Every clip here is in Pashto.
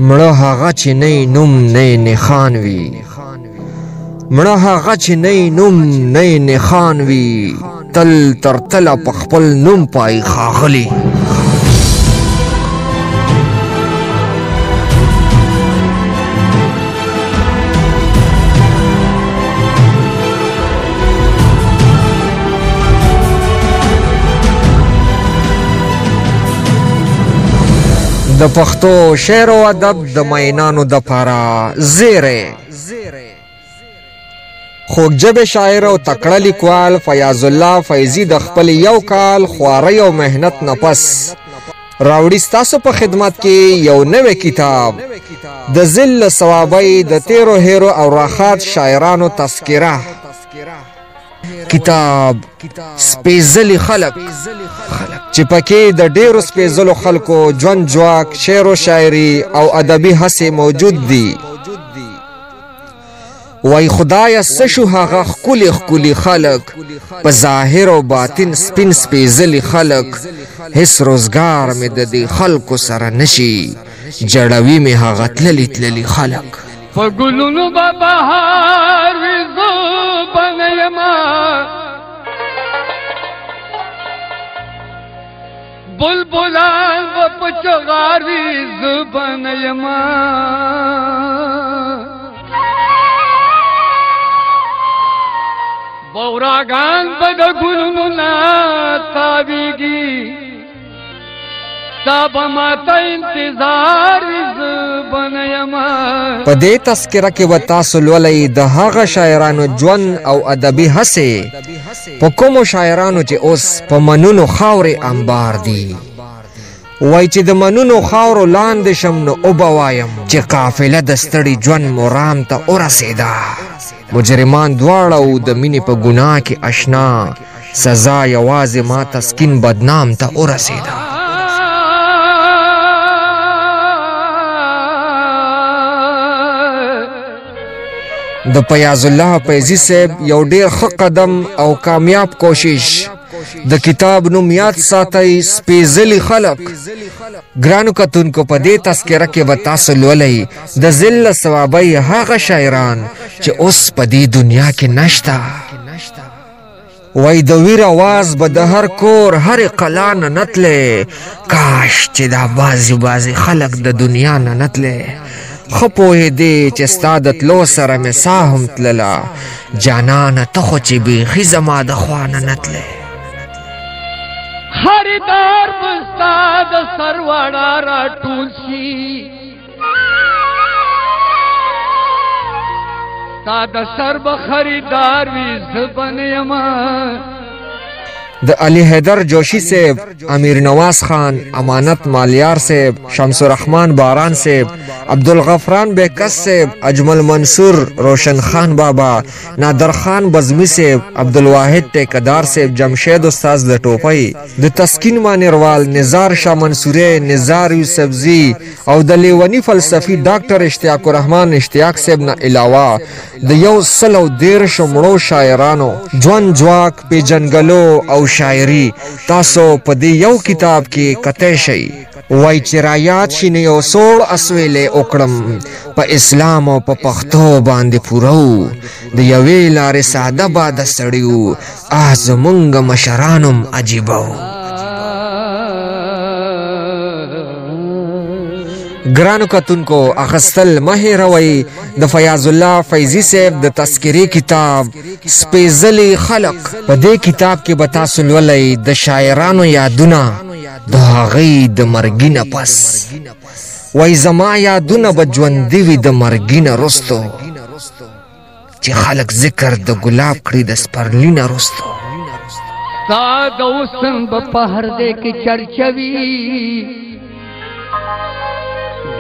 مړه هغه چې نه نوم نه نښان وي مړه هغه چې نه نوم نه نښان وي تل تر تله په خپل نوم پای ښاغلي د پښتو شعر او ادب د مینانو د پاره زیره خوږ ژبه شاعر او تکړه لیکوال فیاض الله فیضی د خپل یو کال خوارۍ او مهنت نه پس راوړي ستاسو په خدمت کې یو نوی کتاب د ذل ثوابۍ د تیرو هیرو او راحات شاعرانو تذکره کتاب سپیڅلي خلق چې پکې د ډیرو سپیڅلو خلکو ژوند جواک شعر او شاعري او ادبي هڅې موجود دي وای خدای سشو هغه ښکلي ښکلي خلق په ظاهر او باطن سپین سپیڅلي خلق هیڅ روزګار مې د دې خلکو سره نشي جړوي مې هغه تللي تللي خلق په ګلونو به بهار وي زه به نه یمه بلبلان به په چغار وي زه به نه یمه بوراګان به د ګلونو نه تاویږي ستا به ماته انتظار وي زه به نه یمه په دې تذکره کې به تاسو لولئ د هغه شاعرانو ژوند او ادبي هڅې په کومو شاعرانو چې اوس په منونو خاورې انبار دي وای چې د منونو خاورو لاندې شم نو اوبه وایم چې قافله د ستړي ژوند مرام ته ورسېده مجرمان دواړه د مینې په ګناه کې اشنا سزا یوازې ما تسکین بدنام ته ورسېده د فیاض الله فیضی صاحب یو ډیر ښه قدم او کامیاب کوشش د کتاب نوم یاد ساتئ سپیڅلي خلق ګرانو کتونکو په دې تذکره کې به تاسو لولئ د ذل ثوابۍ هغه شاعران چې اوس په دې دنیا کې نشته وای د ویر आवाज به د هر کور هر قلا نه نتلې کاش چې دا بازي خلق د دنیا نه نتلې خپوه دی چې ستا د تلو سره مې ساه هم تلله جانانه ته خو چې بیخي زما د خوا نه نتلې خریدار به ستا د سر واړه راټول شي ستا د سر به خریدار وي زه به نه یمه د علی حیدر جوشی صاحب امیر نواز خان امانت مالیار صاحب شمس الرحمن باران صاحب عبدالغفران بیکس صاحب اجمل منصور روشن خان بابا نادر خان بزمی صاحب عبدالواحد ټیکدار صاحب جمشید استاذ د ټوپۍ د تسکین مانیروال نزار شاه منصوری نزار یوسفزی او د لیونی فلسفي ډاکټر اشتیاق الرحمن اشتیاق صاحب نه علاوه د 113 مړو شاعرانو ژوند جواک پیژنګلو او شاعري تاسو په دې یو کتاب کې کتئ شئ وای چې رایات شینه یو سوړ اسویلې وکړم په اسلام او په پښتو باندې پورو د یوې لارې ساده باده سړیو زمونږ مشرانم عجیبو ګرانو کتونکو اخستل مه هېروئ د فیاض الله فیضی صاحب د تذکرې کتاب سپیڅلي خلق په دې کتاب کې به تاسو لولئ د شاعرانو یادونه د هغوی د مرګي نه پس وای زما یادونه به ژوندي وي د مرګي نه وروستو چې خلک ذکر د ګلاب کړي د سپرلي نه وروستو ستا د حسن به په هر دی کې چرچه وي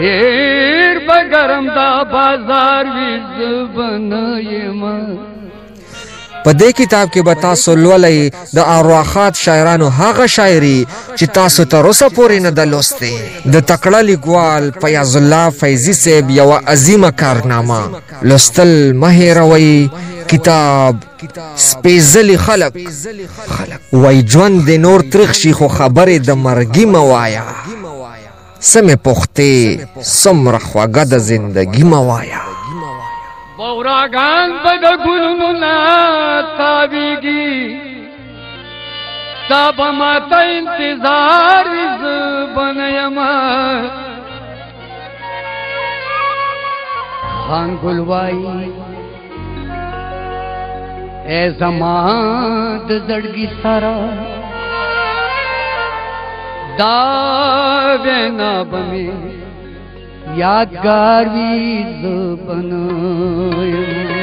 ډېر به ګرم دا بازار وي زه به نه یمه په دې کتاب کې به تاسو لولئ د ارواحات شاعرانو هغه شاعري چې تاسو تر اوسه پورې نه ده لوستې د تکړه لیکوال فیاض الله فیضی صاحب یوه عظیمه کارنامه لوستل مه هېروئ کتاب سپیڅلي خلق وای ژوند د نور ترخ شي خو خبرې د مرګي مه وایه سمې پختې څومره خوږه د زندګي مه وایه بوراګان به د ګلونو نه تاویږي تا به ماته انتظار وي زه به نه یمه خان ګل وایي ای زما د زړګي سره دا وینا به مې یادګار وي زه به نه یم